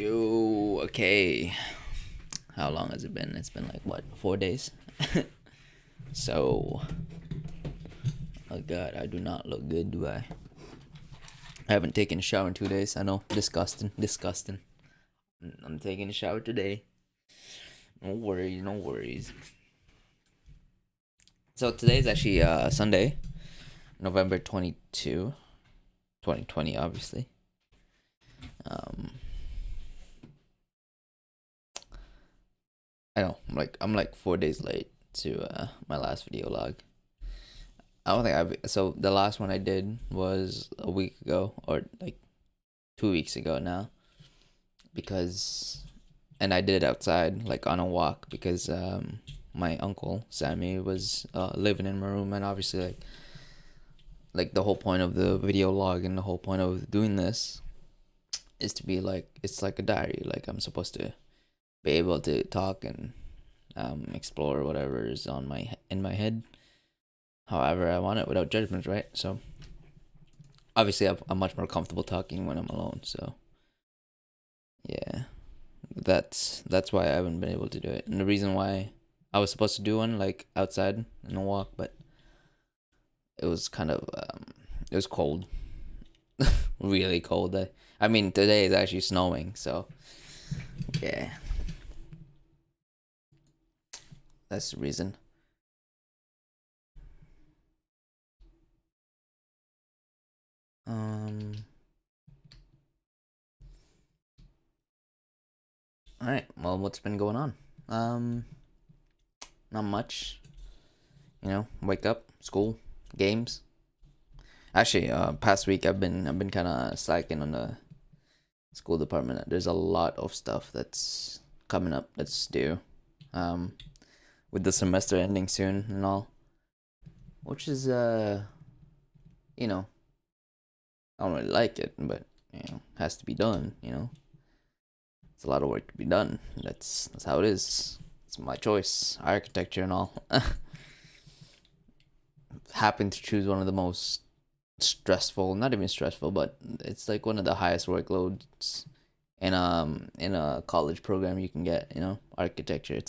Yo, okay. How long has it been? It's been like what, 4 days? So, oh god, I do not look good, do I? I haven't taken a shower in 2 days. I know, disgusting, disgusting. I'm taking a shower today. No worries, no worries. So today's actually Sunday, November 22, 2020, obviously. Um, I know, I'm like 4 days late to my last video log. I don't think so the last one I did was a week ago or like 2 weeks ago now because and I did it outside like on a walk because my uncle Sammy was living in my room, and obviously like the whole point of the video log and the whole point of doing this is to be like, it's like a diary. Like I'm supposed to be able to talk and explore whatever is on my head however I want it without judgment, right? So obviously I'm much more comfortable talking when I'm alone, so yeah, that's why I haven't been able to do it. And the reason why I was supposed to do one like outside in a walk, but it was kind of it was cold, really cold. I mean today is actually snowing, so yeah, that's the reason. Um, all right. Well, what's been going on? Um, Not much. Wake up, school, games. Actually, past week I've been kind of slacking on the school department. There's a lot of stuff that's coming up that's due, um, with the semester ending soon and all, which is you know, I don't really like it, but has to be done. It's a lot of work to be done. That's how it is. It's my choice, architecture and all. Happen to choose one of the most stressful, not even stressful, but it's like one of the highest workloads in a college program you can get. Architecture.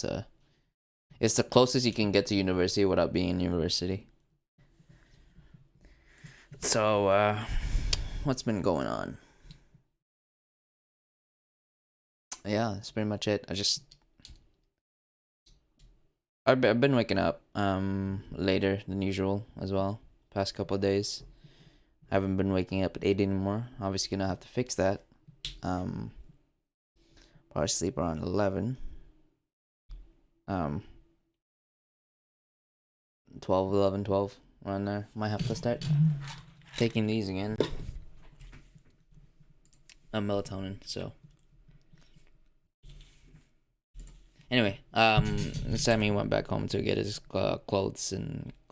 It's the closest you can get to university without being in university. So what's been going on? Yeah, that's pretty much it. I've been waking up later than usual as well. Past couple of days, I haven't been waking up at 8 anymore. Obviously gonna have to fix that. Um, Probably sleep around 11. Um, 12, 11, 12, around there. Might have to start taking these again. Melatonin. So anyway, Sammy went back home to get his clothes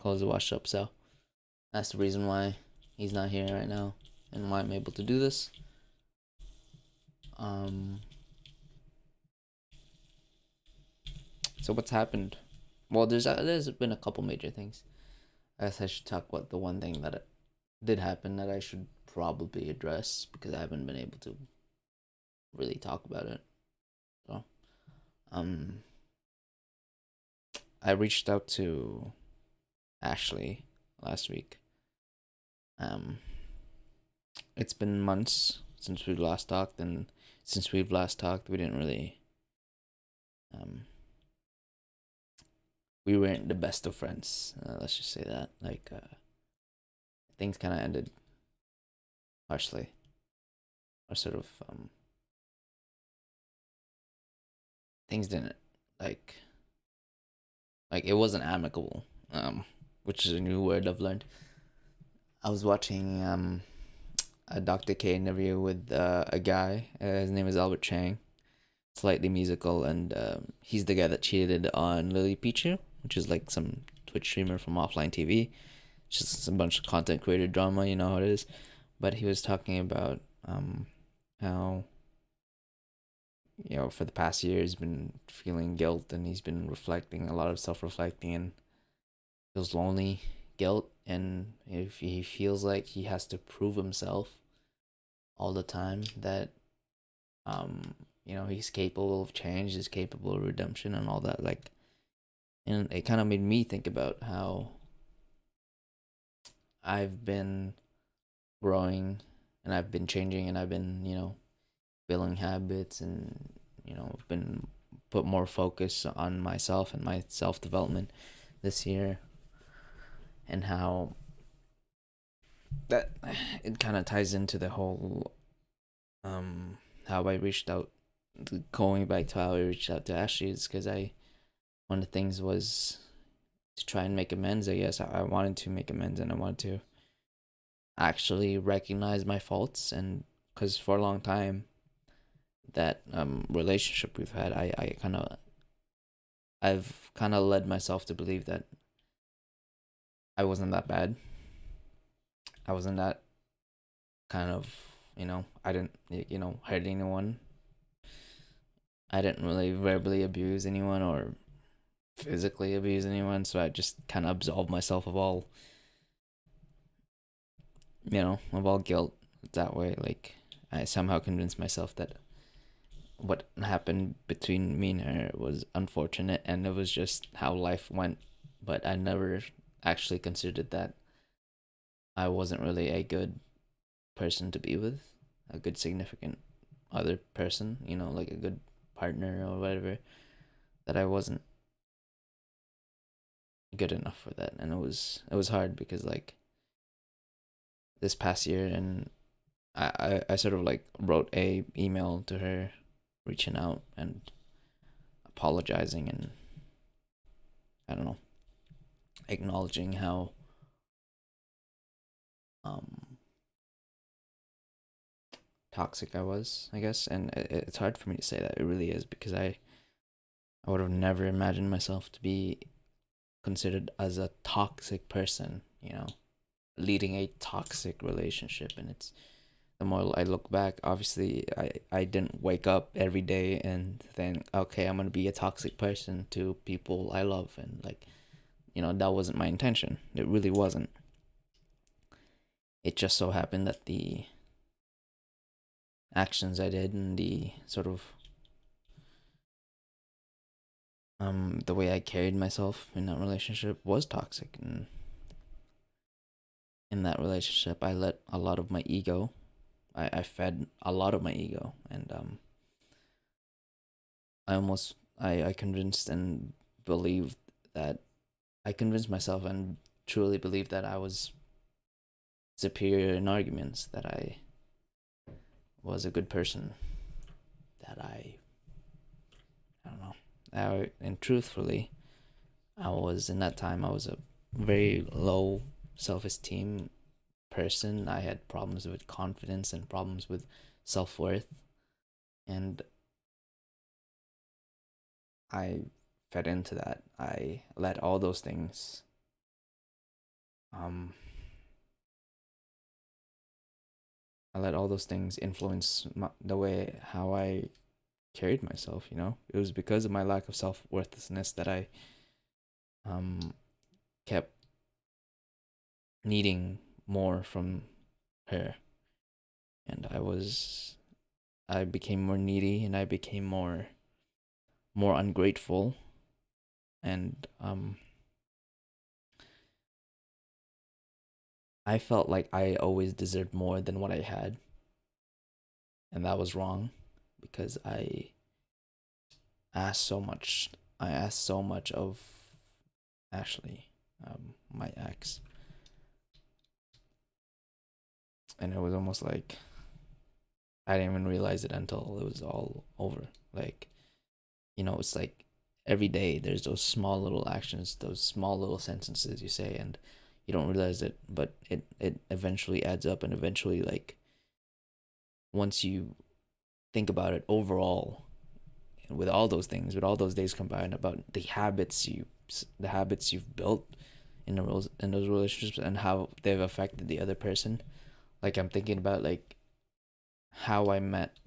washed up. So that's the reason why he's not here right now and why I'm able to do this. Um, so what's happened? Well, there's been a couple major things. I guess I should talk about the one thing that did happen that I should probably address because I haven't been able to really talk about it. So, um, I reached out to Ashley last week. Um, it's been months since we've last talked, and since we've last talked, um, we weren't the best of friends. Let's just say that. Like, things kind of ended harshly, or sort of, things didn't like, it wasn't amicable. Which is a new word I've learned. I was watching a Dr. K interview with a guy. His name is Albert Chang, slightly musical, and he's the guy that cheated on Lily Pichu, which is like some Twitch streamer from offline TV. It's just a bunch of content creator drama, you know how it is. But he was talking about how for the past year he's been feeling guilt, and he's been reflecting, a lot of self-reflecting, and feels lonely, guilt, and if he feels like he has to prove himself all the time, that um he's capable of change, he's capable of redemption and all that. Like, and it kind of made me think about how I've been growing and I've been changing and I've been, building habits and, been put more focus on myself and my self development this year, and how that it kind of ties into the whole how I reached out, going back to how I reached out to Ashley, is because one of the things was to try and make amends. I guess I wanted to make amends and I wanted to actually recognize my faults, and because for a long time that relationship we've had, I've kind of led myself to believe that I wasn't that bad. I wasn't that kind of, I didn't, hurt anyone. I didn't really verbally abuse anyone or physically abuse anyone, so I just kind of absolved myself of all, of all guilt that way. Like, I somehow convinced myself that what happened between me and her was unfortunate and it was just how life went. But I never actually considered that I wasn't really a good person to be with, a good significant other person, like a good partner or whatever, that I wasn't good enough for that. And it was hard because, like, this past year, and I sort of like wrote a email to her reaching out and apologizing and, I don't know, acknowledging how um toxic I was, I guess. And it's hard for me to say that. It really is, because I would have never imagined myself to be considered as a toxic person, leading a toxic relationship. And it's, the more I look back, obviously I didn't wake up every day and think, okay, I'm gonna be a toxic person to people I love, and, like, that wasn't my intention. It really wasn't. It just so happened that the actions I did and the sort of the way I carried myself in that relationship was toxic. And in that relationship, I let a lot of my ego, I fed a lot of my ego, and I convinced and believed that I convinced myself and truly believed that I was superior in arguments, that I was a good person, that I don't know. And truthfully, I was, in that time, I was a very low self esteem person. I had problems with confidence and problems with self worth, and I fed into that. I let all those things um influence the way how I carried myself. It was because of my lack of self worthlessness that I um kept needing more from her, and I became more needy, and I became more ungrateful, and I felt like I always deserved more than what I had, and that was wrong, because I asked so much of Ashley, my ex, and it was almost like I didn't even realize it until it was all over. Like, it's like every day there's those small little actions, those small little sentences you say, and you don't realize it, but it eventually adds up, and eventually, like, once you think about it overall, with all those things, with all those days combined, about the habits you've built in those relationships and how they've affected the other person. Like, I'm thinking about, like, how I met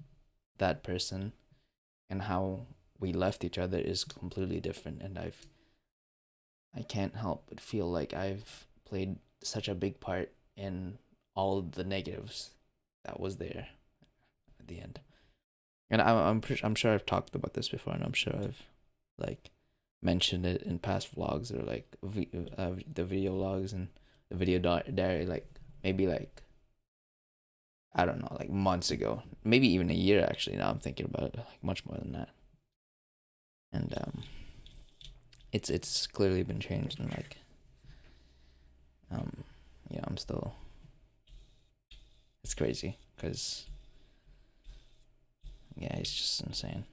that person and how we left each other is completely different, and I can't help but feel like I've played such a big part in all the negatives that was there at the end. And I'm sure I've talked about this before, and I'm sure I've like mentioned it in past vlogs or like the video logs and the video diary, like maybe like I don't know, like months ago, maybe even a year actually. Now I'm thinking about it, like much more than that. And it's clearly been changed, and like um, yeah, I'm still. It's crazy because yeah, it's just insane.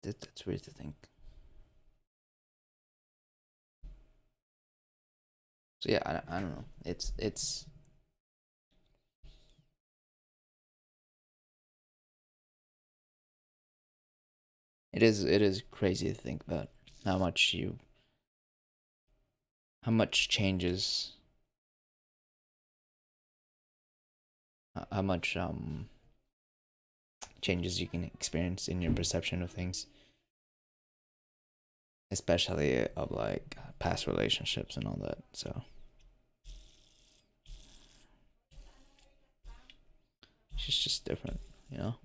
It's weird to think. So yeah, I don't know. It is crazy to think about how much you how much changes how much changes you can experience in your perception of things, especially of like past relationships and all that. So it's just different, you know.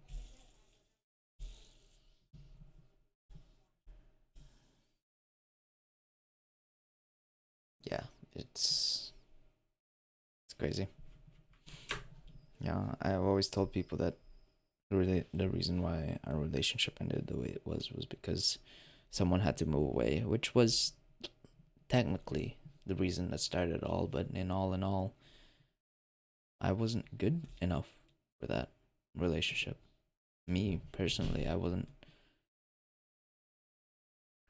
Yeah, it's it's crazy. Yeah, I've always told people that really the reason why our relationship ended the way it was because someone had to move away, which was technically the reason that started it all. But in all, I wasn't good enough for that relationship. Me personally, I wasn't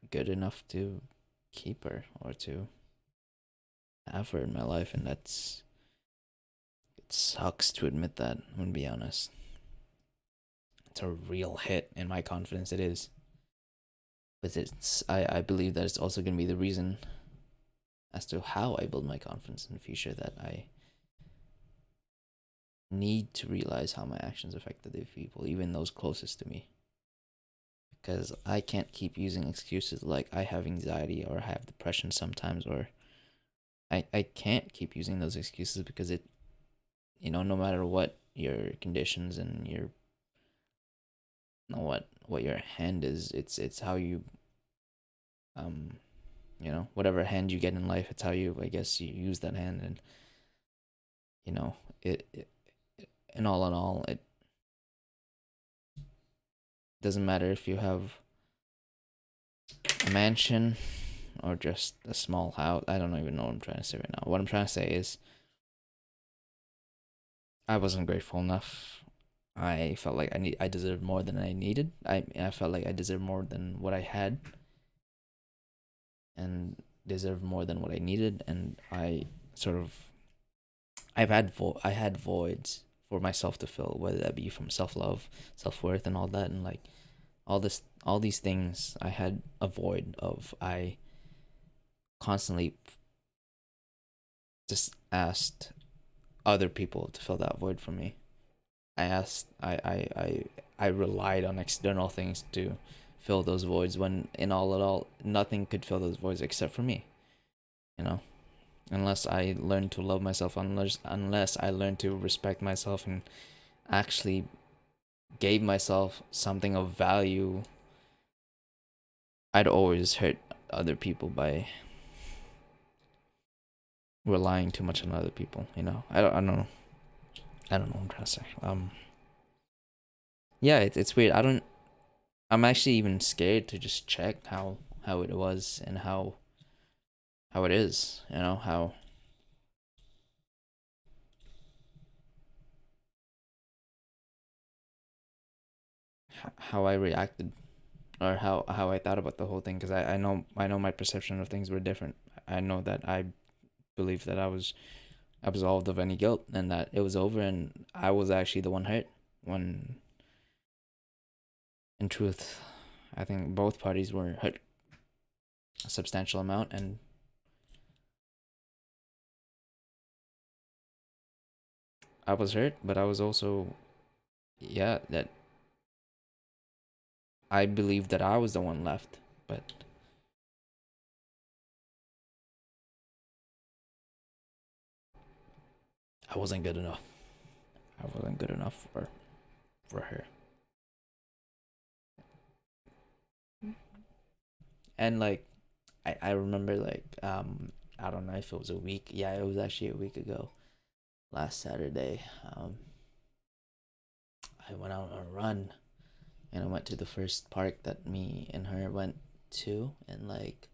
good enough to keep her or to have her in my life, and that's it sucks to admit that. I'm gonna be honest. It's a real hit in my confidence. It is, but I believe that it's also gonna be the reason as to how I build my confidence in the future, that I need to realize how my actions affect other people, even those closest to me. Because I can't keep using excuses like I have anxiety or I have depression sometimes, or I can't keep using those excuses because it, no matter what your conditions and your, what your hand is, it's how you, um, whatever hand you get in life, it's how you, I guess, you use that hand. And, you know, it in all, it doesn't matter if you have a mansion or just a small house. I don't even know what I'm trying to say right now. What I'm trying to say is I wasn't grateful enough. I felt like I deserved more than I needed. I felt like I deserved more than what I had, and deserved more than what I needed. And I sort of I had voids for myself to fill, whether that be from self love, self worth, and all that, and like all these things I had a void of. I constantly just asked other people to fill that void for me. I asked I relied on external things to fill those voids, when in all nothing could fill those voids except for me, you know. Unless I learned to love myself, unless I learned to respect myself and actually gave myself something of value, I'd always hurt other people by relying too much on other people, you know. I don't know what I'm trying to say. Yeah, it's weird. I'm actually even scared to just check how it was and how it is, how I reacted, or how I thought about the whole thing, because I know my perception of things were different. I know that I believed that I was absolved of any guilt and that it was over, and I was actually the one hurt, when in truth I think both parties were hurt a substantial amount. And I was hurt, but I was also, yeah, that I believed that I was the one left. But I wasn't good enough. I wasn't good enough for her. And like I remember like I don't know if it was a week. Yeah, it was actually a week ago. Last Saturday, I went out on a run and I went to the first park that me and her went to, and like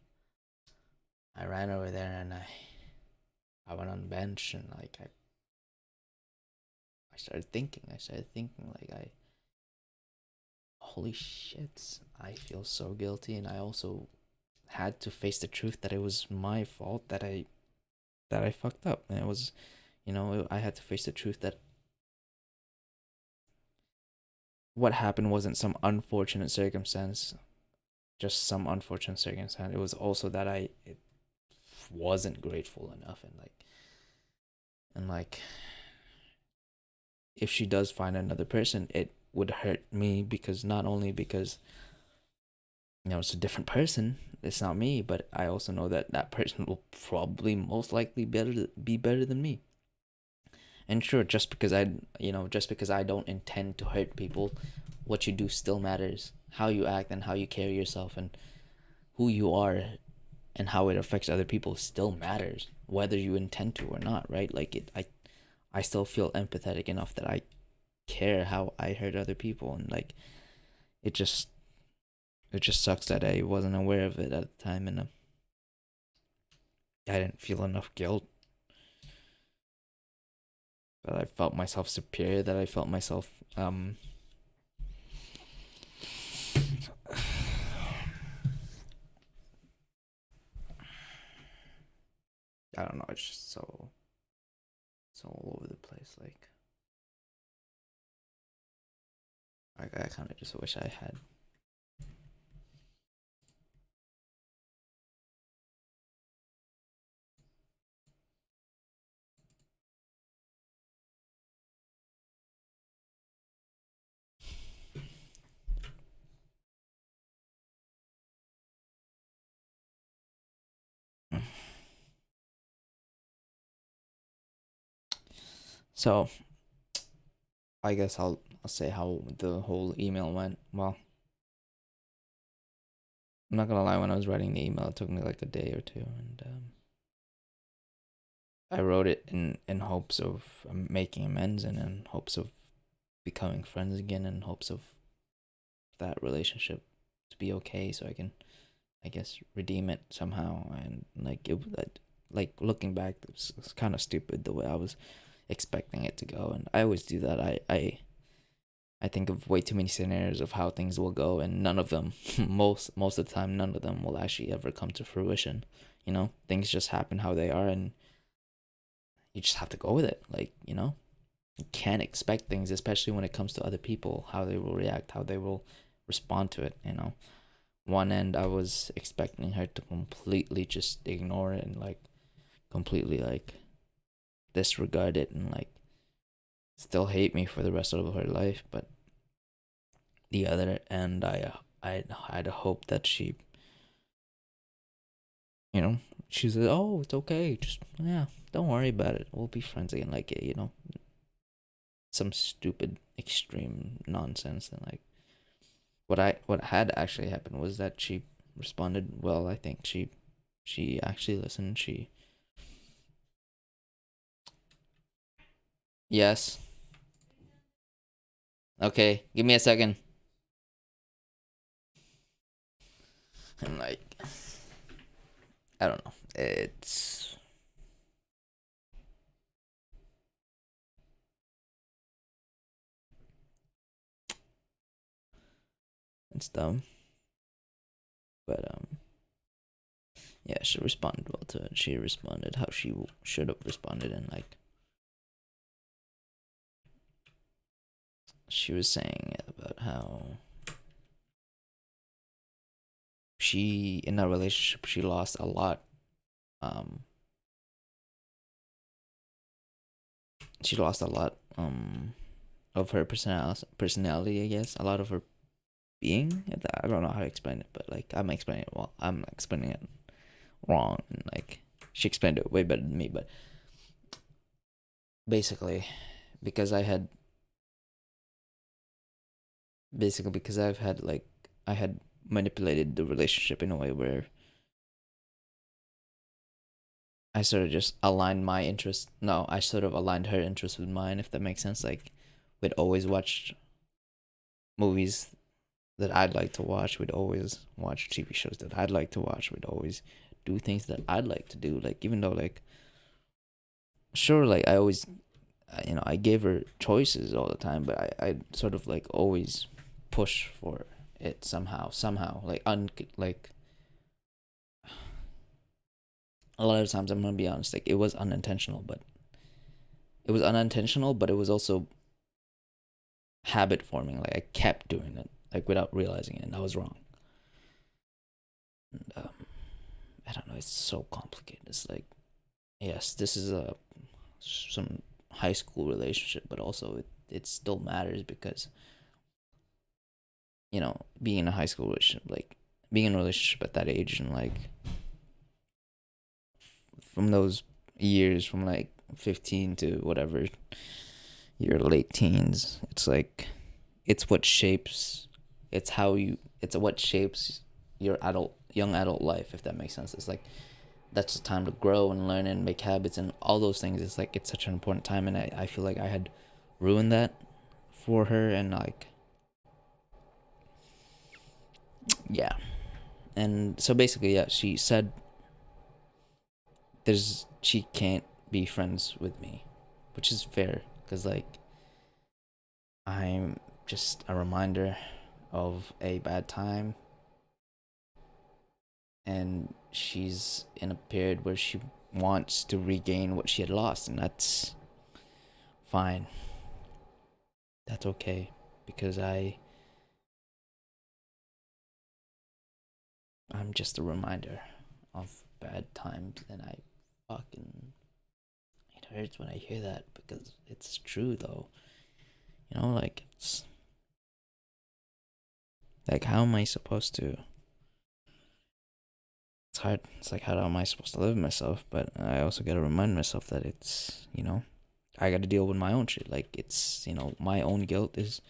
I ran over there and I went on the bench and like I started thinking. I started thinking like I holy shit, I feel so guilty, and I also had to face the truth that it was my fault that I fucked up, and it was, I had to face the truth that what happened wasn't some unfortunate circumstance, just some unfortunate circumstance. It was also that I it wasn't grateful enough, and like if she does find another person, it would hurt me because not only because it's a different person, it's not me, but I also know that that person will probably most likely be better than me. And sure, just because I don't intend to hurt people, what you do still matters. How you act and how you carry yourself and who you are and how it affects other people still matters, whether you intend to or not, right? Like I still feel empathetic enough that I care how I hurt other people, and like it just it just sucks that I wasn't aware of it at the time, and I didn't feel enough guilt. That I felt myself superior. That I felt myself I don't know. It's just so all over the place. Like I kind of just wish I had. So I guess I'll say how the whole email went. Well, I'm not gonna lie. When I was writing the email, it took me like a day or two, and I wrote it in hopes of making amends and in hopes of becoming friends again, in hopes of that relationship to be okay, so I can, I guess, redeem it somehow. And like like looking back, it's kind of stupid the way I was expecting it to go, and I always do that. I think of way too many scenarios of how things will go, and none of them, most of the time, none of them will actually ever come to fruition. Things just happen how they are, and you just have to go with it. Like, you can't expect things, especially when it comes to other people, how they will react, how they will respond to it. One end, I was expecting her to completely just ignore it and like completely like disregard it and like still hate me for the rest of her life. But the other end, I had a hope that you know, she said, "Oh, it's okay. Just yeah, don't worry about it. We'll be friends again." Like some stupid extreme nonsense. And like what had actually happened was that she responded well. I think she actually listened. She yes. Okay, give me a second. And like I don't know. It's dumb, but yeah, she responded well to it. She responded how she should have responded, and like she was saying about how she in that relationship she lost a lot. Um, she lost a lot of her personality. I guess a lot of her being. I don't know how to explain it, but like I'm explaining it well. I'm explaining it wrong, and like she explained it way better than me. But basically because I had basically because I've had like I had manipulated the relationship in a way where I sort of just aligned my interest. No, I sort of aligned her interest with mine, if that makes sense. Like, we'd always watch movies that I'd like to watch. We'd always watch TV shows that I'd like to watch. We'd always do things that I'd like to do. Like, even though, like, sure, like, I always, I gave her choices all the time, but I sort of, like, always push for it somehow. Like, a lot of times, I'm gonna be honest, like, it was unintentional, but it was also habit forming. Like I kept doing it, like without realizing it, and I was wrong. And I don't know. It's so complicated. It's like, yes, this is a some high school relationship, but also it still matters because being in a high school relationship, like being in a relationship at that age, and like from those years, from like 15 to whatever your late teens, it's like it's what shapes it's what shapes your young adult life, if that makes sense. It's like that's the time to grow and learn and make habits and all those things. It's like it's such an important time, and I feel like I had ruined that for her. And like, yeah. And so basically, yeah, she said she can't be friends with me, which is fair because like I'm just a reminder of a bad time, and she's in a period where she wants to regain what she had lost, and that's fine. That's okay because I'm just a reminder of bad times, and I fucking it hurts when I hear that because it's true though. Like it's like how am I supposed to? It's hard. It's like how am I supposed to live with myself? But I also gotta remind myself that it's I gotta deal with my own shit. Like it's my own guilt is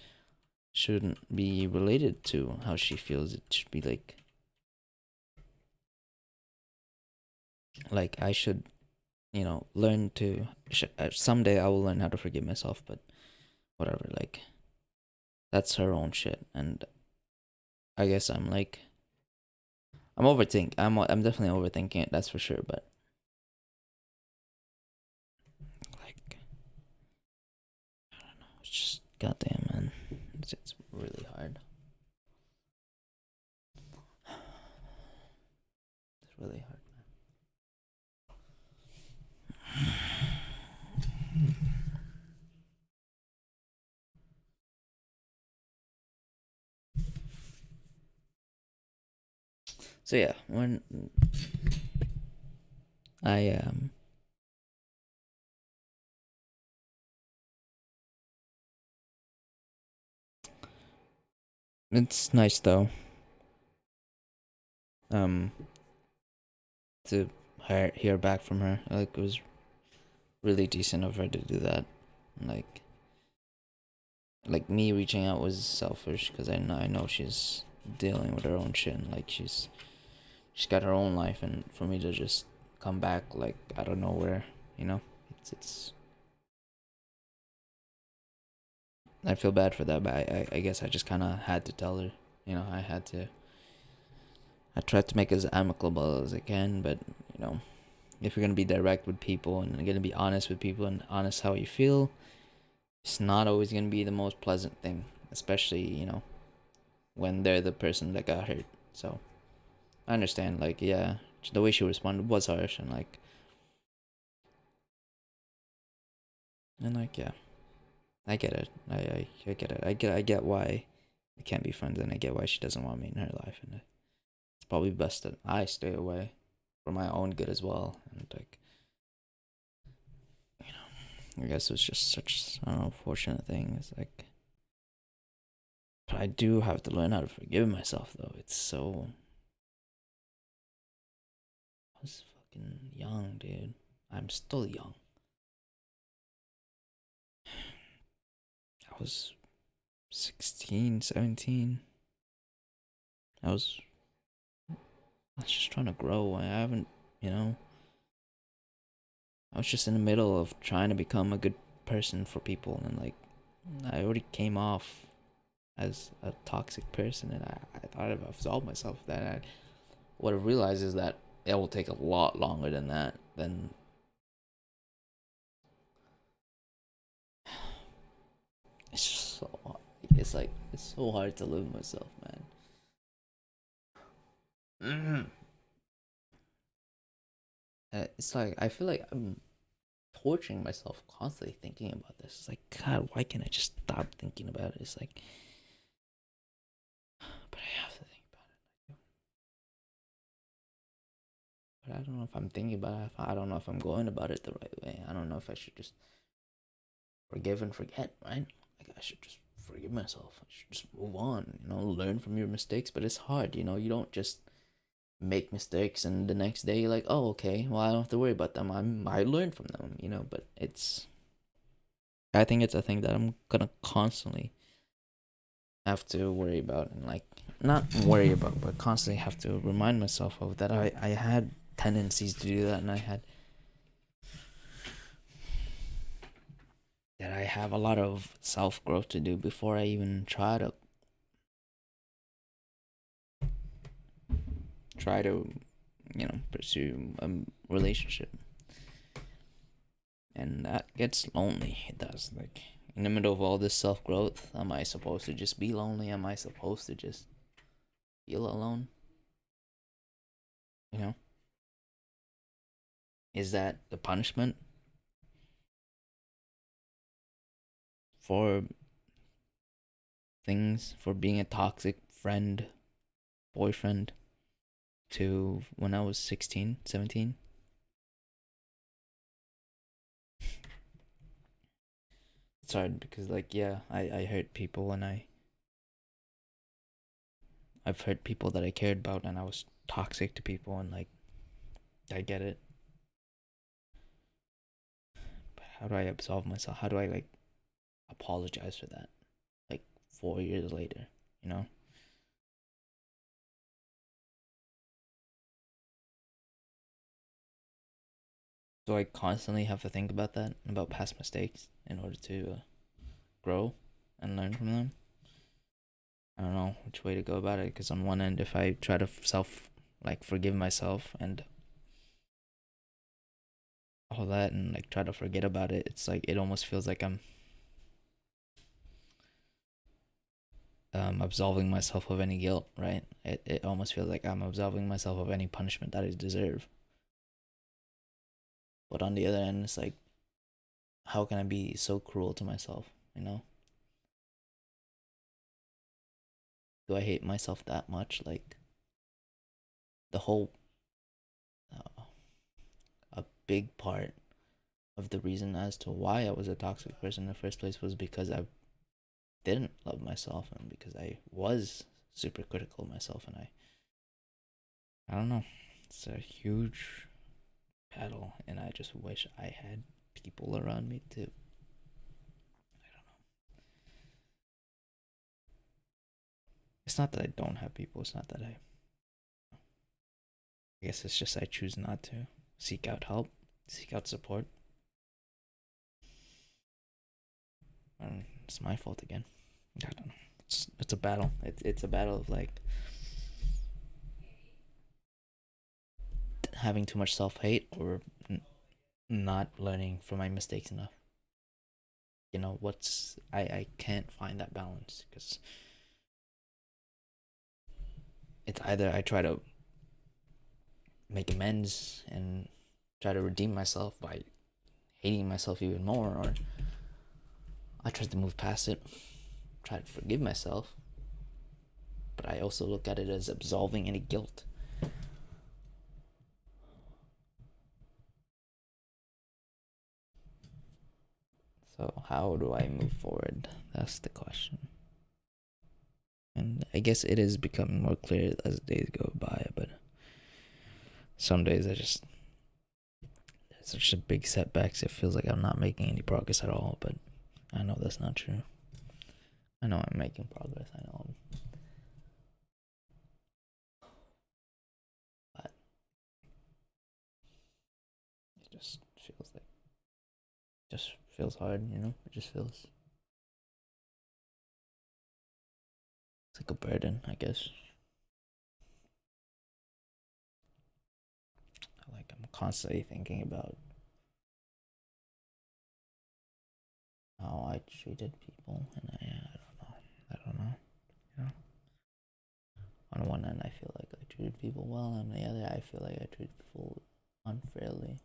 shouldn't be related to how she feels. It should be like I should learn to someday I will learn how to forgive myself, but whatever, like that's her own shit. And I guess I'm definitely overthinking it, that's for sure. But like it's just goddamn, man, it's really hard. It's really hard. So yeah, when I it's nice though um to hear back from her. Like it was really decent of her to do that. Like me reaching out was selfish because I know she's dealing with her own shit, and like she's got her own life, and for me to just come back like out of nowhere, you know, it's I feel bad for that, but I guess I just kind of had to tell her. I had to. I tried to make it as amicable as I can, but you know, if you're gonna be direct with people and you're gonna be honest with people and honest how you feel, it's not always gonna be the most pleasant thing, especially when they're the person that got hurt. So I understand, like, yeah, the way she responded was harsh, and yeah, I get it. I get it. I get why we can't be friends, and I get why she doesn't want me in her life, and it's probably best that I stay away for my own good as well. And like, I guess it was just such an unfortunate thing. It's like, but I do have to learn how to forgive myself, though. It's so I was fucking young, dude. I'm still young. I was 16, 17. I was just trying to grow. I haven't, you know, I was just in the middle of trying to become a good person for people, and like I already came off as a toxic person, and I thought I've absolved myself of that. What I realized is that it will take a lot longer than that. Then it's just so hard. It's like it's so hard to live with myself, man. It's like I feel like I'm torturing myself constantly thinking about this. It's like, God, why can't I just stop thinking about it? It's like, but I have to think about it. But I don't know if I'm thinking about it. I don't know if I'm going about it the right way. I don't know if I should just forgive and forget, right? Like I should just forgive myself. I should just move on, learn from your mistakes. But it's hard, you don't just make mistakes and the next day you're like, oh, okay, well, I don't have to worry about them. I learned from them, but I think it's a thing that I'm gonna constantly have to worry about, and like not worry about, but constantly have to remind myself of that. I had tendencies to do that, and I have a lot of self growth to do before I even try to pursue a relationship. And that gets lonely. It does. Like in the middle of all this self growth, am I supposed to just be lonely? Am I supposed to just feel alone? You know? Is that the punishment for things, for being a toxic friend, boyfriend to when I was 16, 17? It's hard because like yeah, I hurt people, and I've hurt people that I cared about, and I was toxic to people, and like I get it. But how do I absolve myself? How do I like apologize for that? Like 4 years later, you know? So I constantly have to think about that, about past mistakes, in order to grow and learn from them. I don't know which way to go about it, because on one end, if I try to forgive myself and all that, and like try to forget about it, it's like it almost feels like I'm absolving myself of any guilt, right? It almost feels like I'm absolving myself of any punishment that I deserve. But on the other end, it's like, how can I be so cruel to myself, you know? Do I hate myself that much? Like, the whole, uh, a big part of the reason as to why I was a toxic person in the first place was because I didn't love myself, and because I was super critical of myself, and I don't know. It's a huge battle, and I just wish I had people around me to, I don't know. It's not that I don't have people. It's not that I guess it's just I choose not to seek out help, seek out support. And it's my fault again. I don't know. It's a battle. It's a battle of like having too much self hate, or not learning from my mistakes enough. I can't find that balance, because it's either I try to make amends and try to redeem myself by hating myself even more, or I try to move past it, try to forgive myself, but I also look at it as absolving any guilt. So how do I move forward? That's the question. And I guess it is becoming more clear as days go by, but some days it's such a big setbacks. It feels like I'm not making any progress at all, but I know that's not true. I know I'm making progress. I know but it just feels hard, you know? It just feels it's like a burden, I guess. Like I'm constantly thinking about how I treated people, and I don't know. I don't know. You know, on one hand, I feel like I treated people well, on the other, I feel like I treated people unfairly.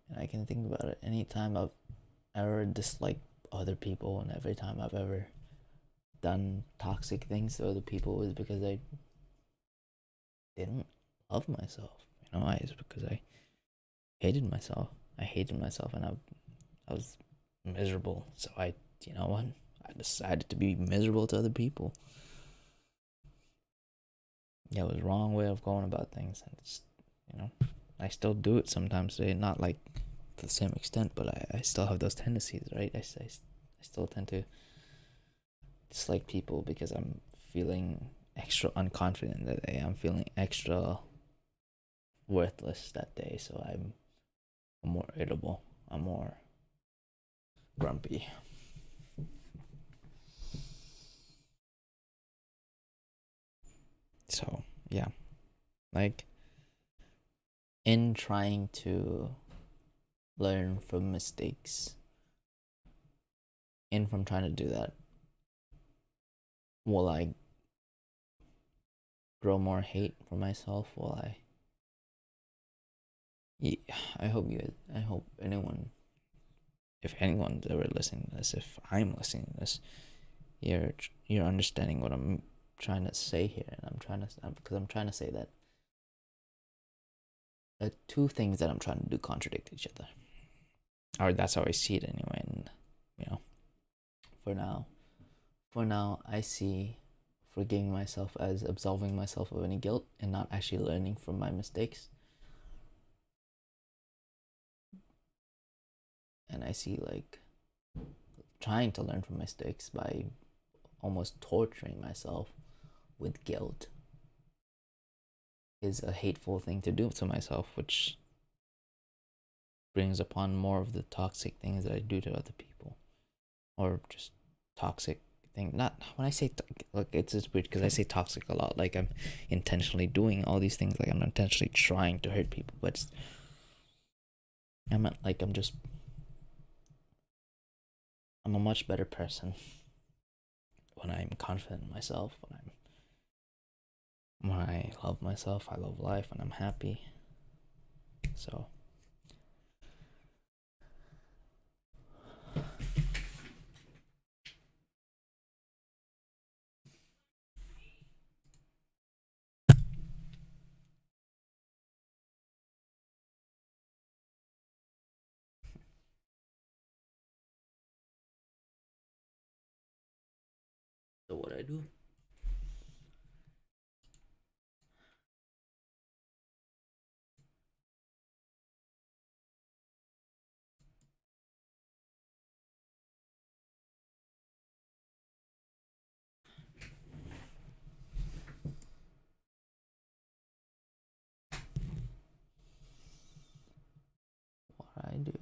And I can think about it anytime I've ever disliked other people, and every time I've ever done toxic things to other people was because I didn't love myself. You know, it's because I hated myself. I hated myself, and I was miserable. So you know what? I decided to be miserable to other people. Yeah, it was the wrong way of going about things, and it's, you know, I still do it sometimes today, not like to the same extent, but I still have those tendencies, right? I still tend to dislike people because I'm feeling extra unconfident that day. I'm feeling extra worthless that day, so I'm more irritable. I'm more grumpy. So yeah, like in trying to learn from mistakes, in from trying to do that, will I grow more hate for myself? Will I? Yeah, I hope anyone, if anyone's ever listening to this, if I'm listening to this, you're understanding what I'm trying to say here, and because I'm trying to say that the two things that I'm trying to do contradict each other, or that's how I see it anyway. And you know, for now, I see forgiving myself as absolving myself of any guilt and not actually learning from my mistakes. And I see like trying to learn from mistakes by almost torturing myself with guilt is a hateful thing to do to myself, which brings upon more of the toxic things that I do to other people, or just toxic thing. Not when I say look, it's just weird because I say toxic a lot. Like I'm intentionally doing all these things. Like I'm intentionally trying to hurt people, but I meant like I'm a much better person when I'm confident in myself. When I love myself, I love life, and I'm happy. So what I do. What I do.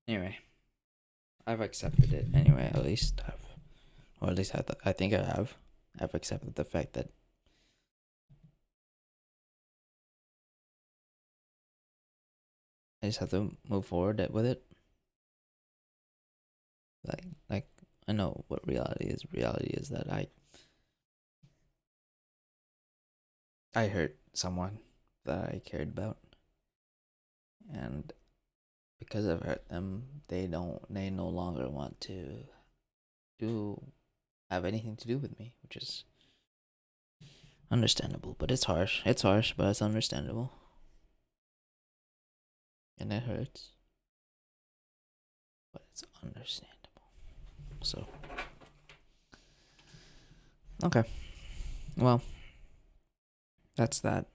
Anyway, I've accepted it anyway. At least I've, or at least I think I have, I've accepted the fact that I just have to move forward with it. Like I know what reality is. Reality is that I hurt someone that I cared about, and because I've hurt them, they no longer want to do have anything to do with me, which is understandable. But it's harsh. It's harsh, but it's understandable, and it hurts, but it's understandable. So okay, well, that's that.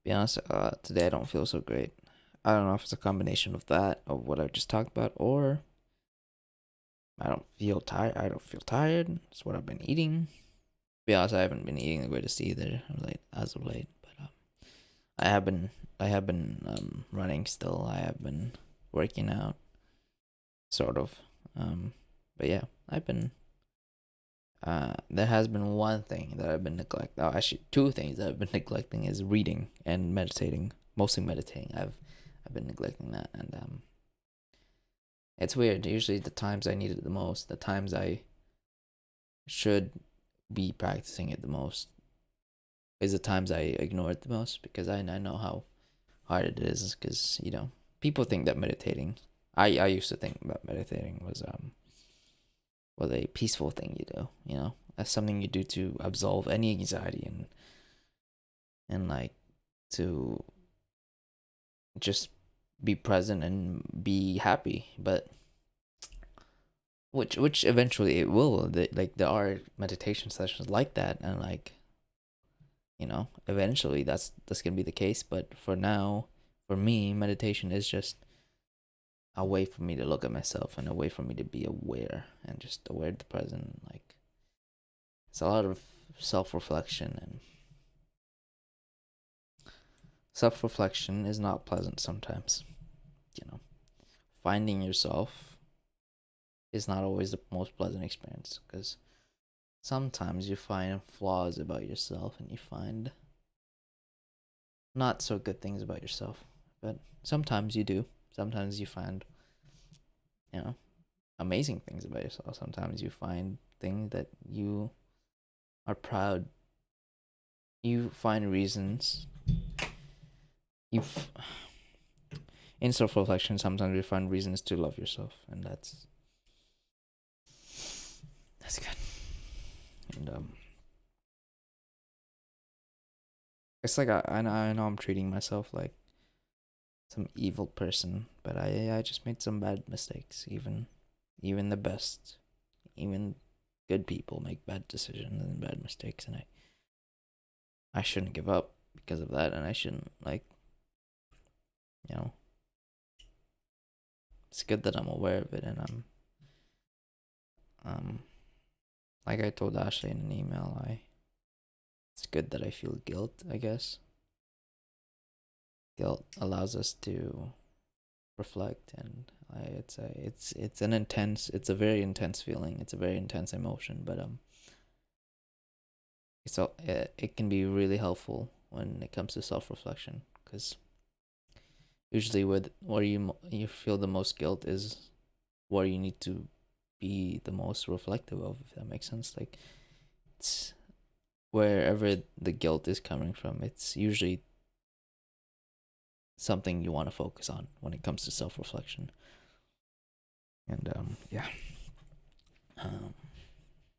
Be honest, today I don't feel so great. I don't know if it's a combination of that, of what I just talked about, or I don't feel tired. I don't feel tired. It's what I've been eating. Be honest, I haven't been eating the greatest either, like as of late. But I have been, running still. I have been working out, sort of. But yeah, I've been. There has been one thing that I've been neglecting. Oh, actually, two things that I've been neglecting is reading and meditating. Mostly meditating. I've been neglecting that, and it's weird. Usually, the times I need it the most, the times I should be practicing it the most, is the times I ignore it the most, because I know how hard it is. Because people think that meditating. I used to think about meditating was a peaceful thing you do. That's something you do to absolve any anxiety and like to just be present and be happy. But which eventually it will. Like there are meditation sessions like that, and like eventually that's gonna be the case. But for now, for me, meditation is just a way for me to look at myself, and a way for me to be aware, and just aware of the present. Like it's a lot of self-reflection, and self-reflection is not pleasant sometimes. Finding yourself is not always the most pleasant experience, because sometimes you find flaws about yourself, and you find not so good things about yourself. But sometimes you do. Sometimes you find, amazing things about yourself. Sometimes you find things that you are proud. You find reasons. In self reflection, sometimes you find reasons to love yourself, and that's good. And it's like I know I'm treating myself like some evil person, but I just made some bad mistakes. Even the best, even good people make bad decisions and bad mistakes, and I shouldn't give up because of that, and I shouldn't it's good that I'm aware of it, and like I told Ashley in an email, it's good that I feel guilt, I guess. Guilt allows us to reflect, and it's a very intense feeling. It's a very intense emotion, but it can be really helpful when it comes to self-reflection, because usually where you feel the most guilt is where you need to be the most reflective of, if that makes sense. Like it's wherever the guilt is coming from, it's usually something you want to focus on when it comes to self-reflection. And yeah.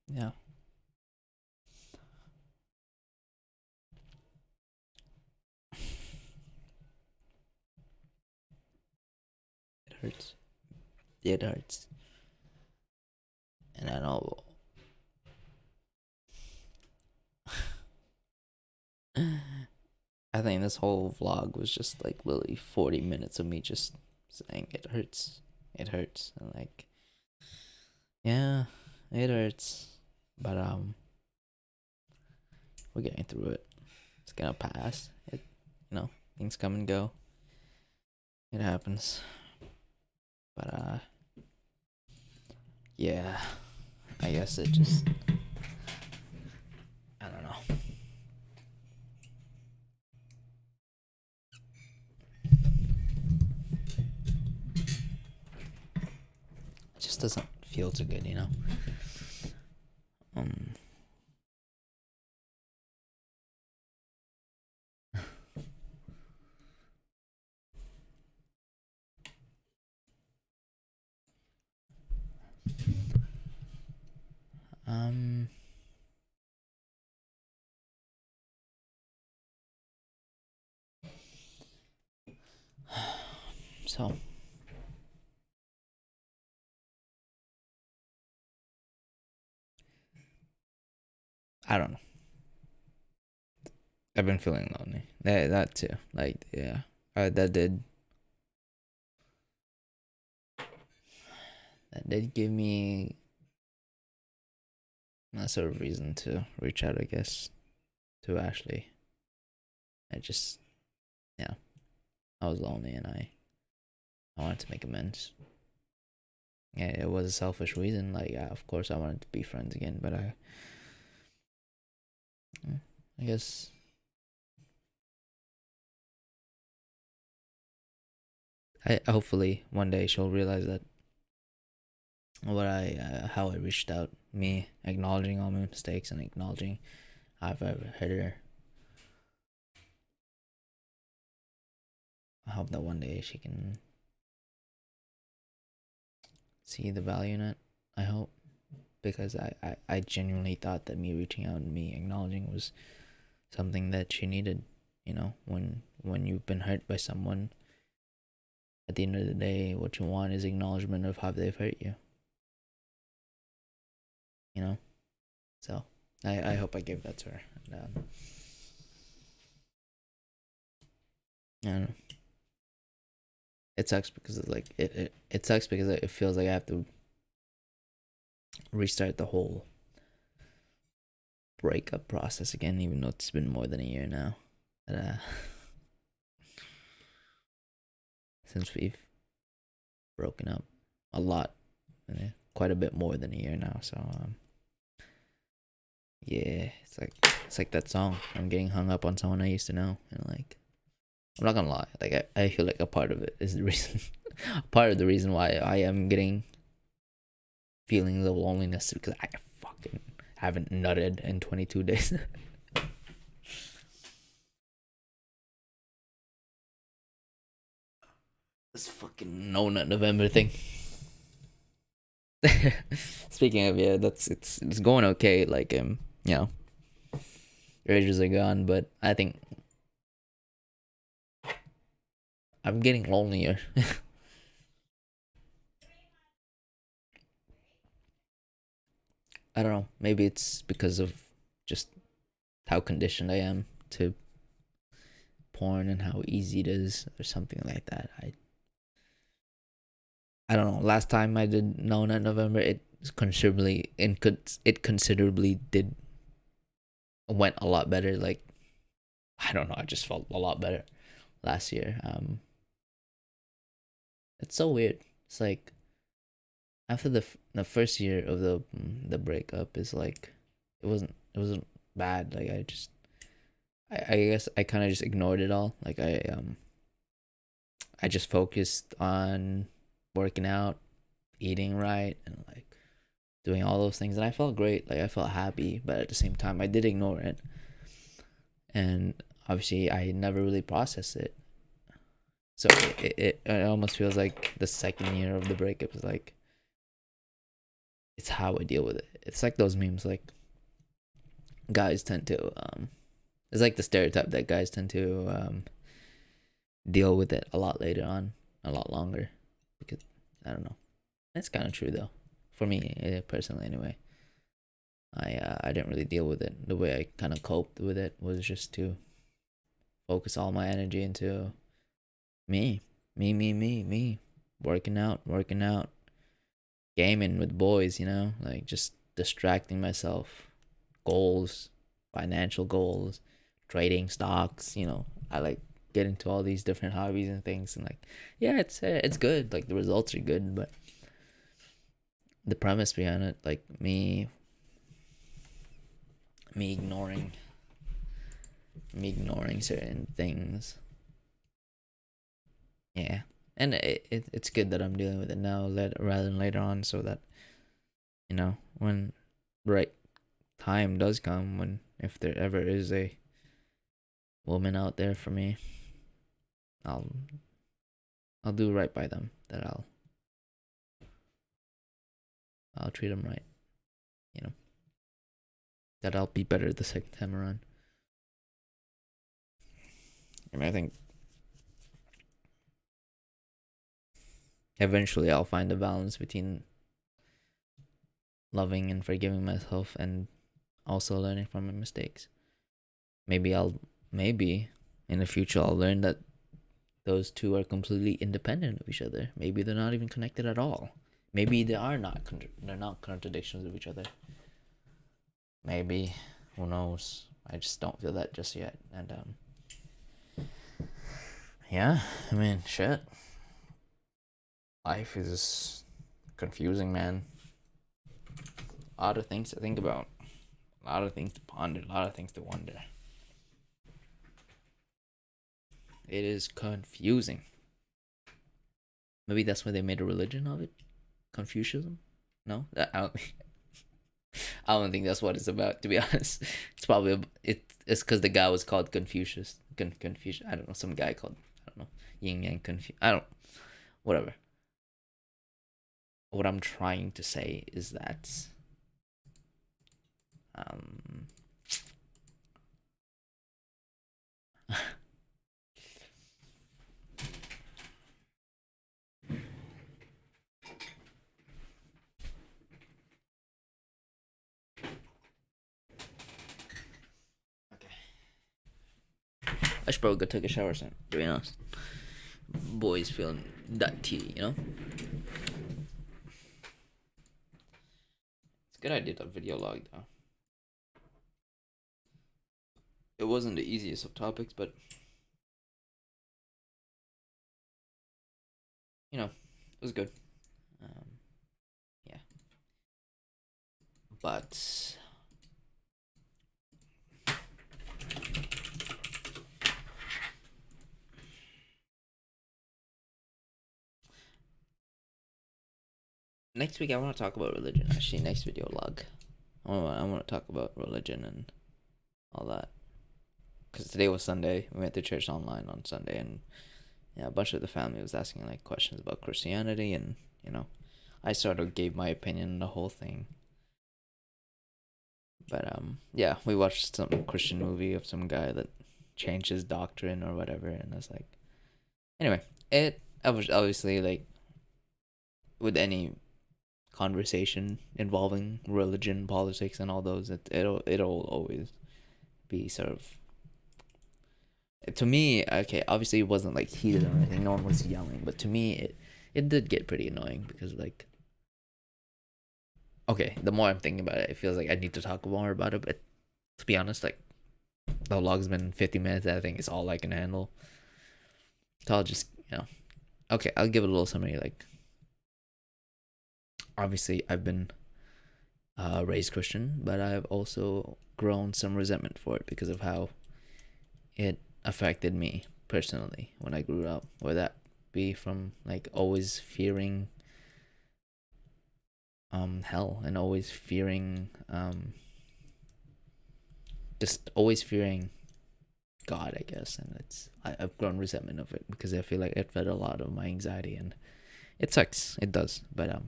Yeah. It hurts. It hurts. And I know I think this whole vlog was just like literally 40 minutes of me just saying it hurts. It hurts. And like, yeah, it hurts. But we're getting through it. It's gonna pass. Things come and go. It happens. But yeah, I guess it just just doesn't feel too good, you know. Um, um, so I don't know. I've been feeling lonely. That too. Like, yeah, that did give me a sort of reason to reach out, I guess, to Ashley. I just, yeah, I was lonely and I wanted to make amends. Yeah, it was a selfish reason. Like, of course, I wanted to be friends again, but I guess I hopefully one day she'll realize that how I reached out, me acknowledging all my mistakes and acknowledging I've ever hurt her. I hope that one day she can see the value in it. I hope, because I genuinely thought that me reaching out and me acknowledging was something that she needed. You know, when you've been hurt by someone, at the end of the day, what you want is acknowledgement of how they've hurt you. You know, so I hope I gave that to her. And, I don't know. It sucks because it's like it sucks because it feels like I have to restart the whole breakup process again, even though it's been more than a year now. But, since we've broken up a lot, quite a bit more than a year now. So yeah, it's like that song. I'm getting hung up on someone I used to know, and like I'm not gonna lie, like I feel like a part of it is the reason, part of the reason why I am getting feelings of loneliness, because I fucking haven't nutted in 22 days. This fucking no nut November thing. Speaking of, yeah, it's going okay. Like you know, urges are gone, but I think I'm getting lonelier. I don't know. Maybe it's because of just how conditioned I am to porn and how easy it is, or something like that. I don't know. Last time I did No Nut November, it considerably did went a lot better. Like, I don't know. I just felt a lot better last year. It's so weird. It's like after the first year of the breakup is like it wasn't bad. Like I guess I kind of just ignored it all. Like I just focused on working out, eating right, and like doing all those things, and I felt great. Like I felt happy, but at the same time I did ignore it, and obviously I never really processed it. So it almost feels like the second year of the breakup is like it's how I deal with it. It's like those memes, like guys tend to it's like the stereotype that guys tend to deal with it a lot later on, a lot longer, because I don't know. That's kind of true though, for me personally anyway. I didn't really deal with it. The way I kind of coped with it was just to focus all my energy into me, me, working out, gaming with boys. You know, like just distracting myself, goals, financial goals, trading stocks. You know, I like get into all these different hobbies and things, and like, yeah, it's good. Like the results are good, but the premise behind it, like me ignoring certain things. Yeah, and it's good that I'm dealing with it now, rather than later on, so that when right time does come, when if there ever is a woman out there for me, I'll I'll do right by them. That I'll treat them right. You know that I'll be better the second time around. I think eventually I'll find a balance between loving and forgiving myself and also learning from my mistakes. Maybe in the future I'll learn that those two are completely independent of each other. Maybe they're not even connected at all. Maybe they're not contradictions of each other. Maybe, who knows? I just don't feel that just yet. And yeah, I mean, shit. Life is confusing, man. A lot of things to think about, a lot of things to ponder, a lot of things to wonder. It is confusing. Maybe that's why they made a religion of it. Confucianism? No, I don't think that's what it's about. To be honest, it's probably it's because the guy was called Confucius. Confucius. I don't know. Some guy called, I don't know, Yin Yang Confucius. I don't. Whatever. What I'm trying to say is that um I should probably go take a shower soon. To be honest, boy's feeling dirty. It's a good idea to video log though. It wasn't the easiest of topics, but it was good. Um, yeah, but next week I want to talk about religion. Actually, next video log, I want to talk about religion and all that. Because today was Sunday, we went to church online on Sunday, and yeah, a bunch of the family was asking like questions about Christianity, and I sort of gave my opinion on the whole thing. But yeah, we watched some Christian movie of some guy that changed his doctrine or whatever, and it's like, anyway, it obviously, like with any conversation involving religion, politics, and all those, it'll always be sort of, to me, okay, obviously it wasn't like heated or anything, no one was yelling, but to me it did get pretty annoying because, like, okay, the more I'm thinking about it, it feels like I need to talk more about it, but to be honest, like, the vlog's been 50 minutes, I think it's all I can handle. So I'll just, okay, I'll give it a little summary. Like, obviously I've been raised Christian, but I've also grown some resentment for it because of how it affected me personally when I grew up. Whether that be from like always fearing hell, and always fearing just always fearing God, I guess. And I've grown resentment of it because I feel like it fed a lot of my anxiety, and it sucks. It does, but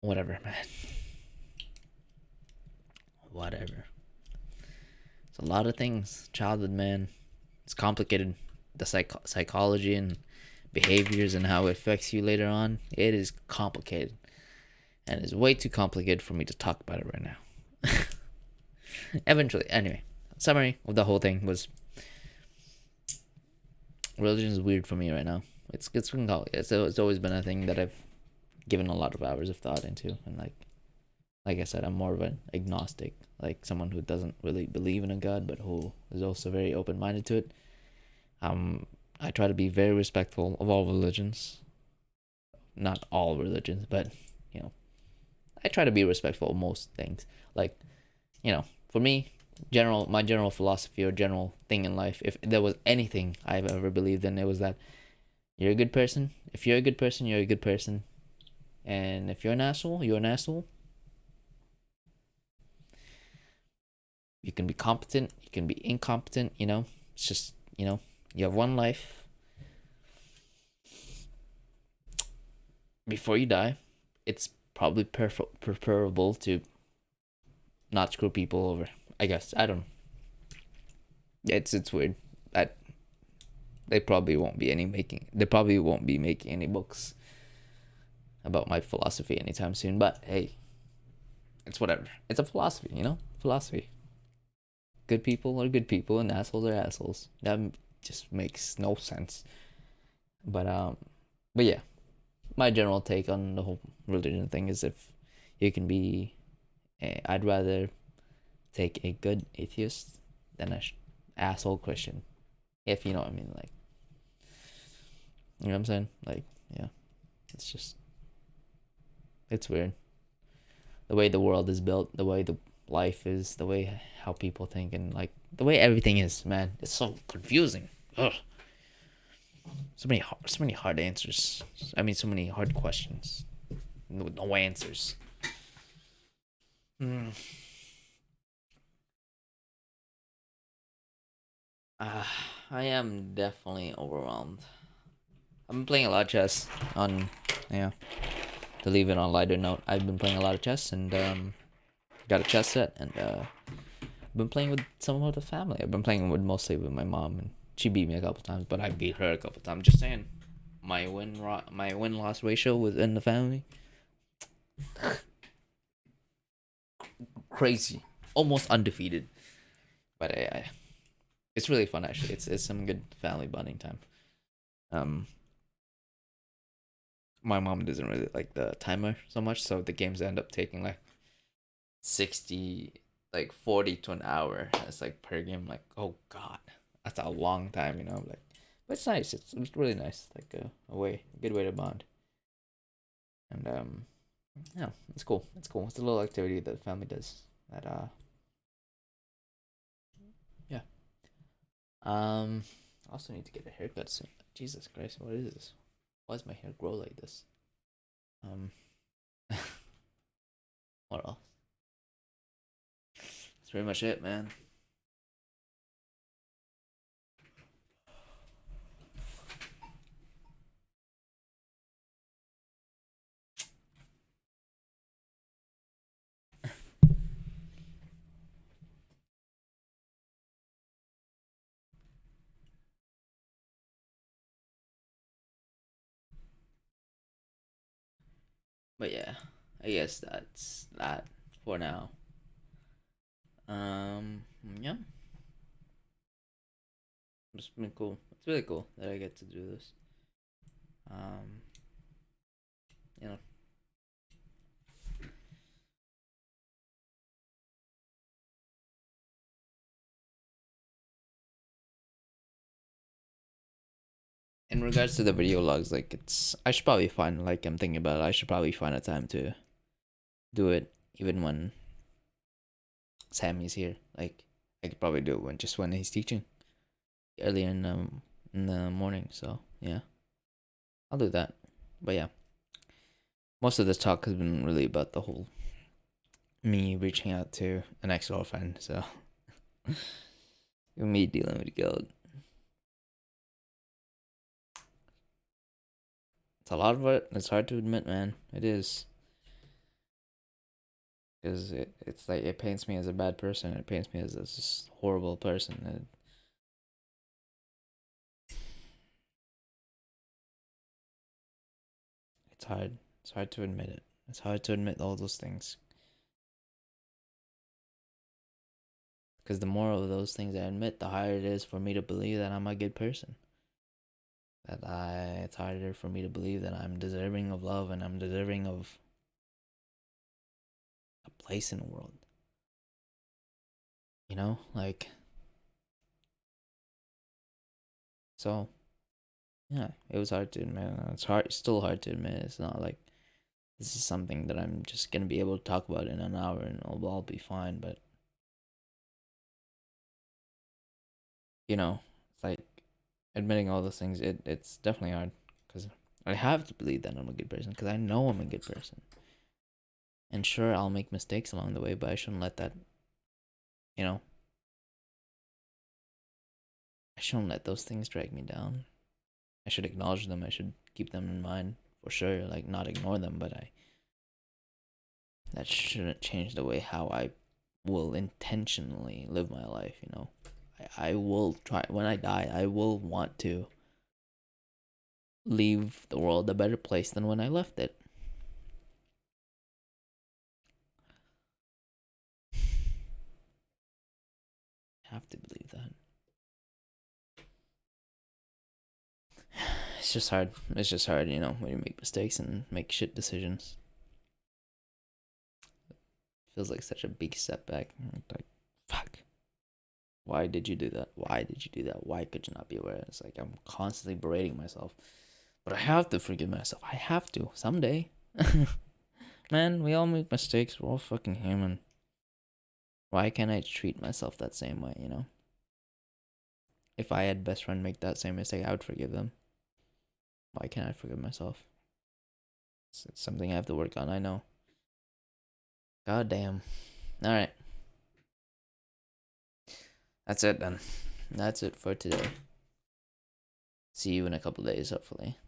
whatever, man. Whatever. It's a lot of things. Childhood, man. It's complicated. The psychology and behaviors and how it affects you later on. It is complicated. And it's way too complicated for me to talk about it right now. Eventually. Anyway, summary of the whole thing was religion is weird for me right now. It's been it's always been a thing that I've given a lot of hours of thought into, and like I said, I'm more of an agnostic, like someone who doesn't really believe in a god, but who is also very open minded to it. I try to be very respectful of all religions. Not all religions, but I try to be respectful of most things. Like, for me, my general philosophy or general thing in life, if there was anything I've ever believed in, it was that you're a good person. If you're a good person, you're a good person. And if you're an asshole, you're an asshole. You can be competent, you can be incompetent, you know? It's just, you have one life before you die. It's probably preferable to not screw people over. I guess. I don't know. It's weird. That they probably won't be making any books about my philosophy anytime soon, but hey, it's whatever. It's a philosophy, Philosophy. Good people are good people and assholes are assholes. That just makes no sense. But but yeah, my general take on the whole religion thing is if you can be I'd rather take a good atheist than a asshole Christian. If you know what I mean, like, you know what I'm saying? Like, yeah, it's just, it's weird. The way the world is built, the way the life is, the way how people think, and like the way everything is, man, it's so confusing. Ugh. So many hard answers. I mean, so many hard questions with no answers. Mm. I am definitely overwhelmed. I've been playing a lot of chess on, yeah. To leave it on a lighter note, I've been playing a lot of chess and got a chess set and I've been playing with some of the family. I've been playing with mostly with my mom and she beat me a couple times, but I beat her a couple times. Just saying, my win loss ratio within the family, crazy, almost undefeated. But it's really fun actually. It's some good family bonding time. Um, my mom doesn't really like the timer so much, so the games end up taking like 60, like 40 to an hour. It's like per game. Like, oh god, that's a long time, like, but it's nice. It's really nice, like a good way to bond. And yeah, it's cool. It's a little activity that the family does. That yeah. I also need to get a haircut soon. Jesus Christ, what is this? Why does my hair grow like this? Um, what else? That's pretty much it, man. But yeah, I guess that's that for now. Yeah, it's been cool. It's really cool that I get to do this. Um, you know, in regards to the video logs, like I should probably find, like, I'm thinking about it, I should probably find a time to do it, even when Sammy's here. Like, I could probably do it when he's teaching early in the morning. So yeah, I'll do that. But yeah, most of this talk has been really about the whole me reaching out to an ex girlfriend. So me dealing with guilt. It's a lot of it. It's hard to admit, man. It is. Because it's like it paints me as a bad person. It paints me as this horrible person. It's hard. It's hard to admit it. It's hard to admit all those things. Because the more of those things I admit, the harder it is for me to believe that I'm a good person. It's harder for me to believe that I'm deserving of love and I'm deserving of a place in the world. Like, so yeah, it was hard to admit. It's still hard to admit. It's not like this is something that I'm just gonna be able to talk about in an hour and it'll all be fine. But it's like admitting all those things. It's definitely hard because I have to believe that I'm a good person because I know I'm a good person. And sure, I'll make mistakes along the way, but I shouldn't let that, you know, I shouldn't let those things drag me down. I should acknowledge them. I should keep them in mind for sure. Like, not ignore them, but that shouldn't change the way how I will intentionally live my life. I will try, when I die, I will want to leave the world a better place than when I left it. I have to believe that. It's just hard. It's just hard, when you make mistakes and make shit decisions. Feels like such a big setback. Like, fuck. Why did you do that? Why did you do that? Why could you not be aware? It's like I'm constantly berating myself. But I have to forgive myself. I have to. Someday. Man, we all make mistakes. We're all fucking human. Why can't I treat myself that same way? If I had best friend make that same mistake, I would forgive them. Why can't I forgive myself? It's something I have to work on, I know. God damn. Alright. That's it then. That's it for today. See you in a couple days, hopefully.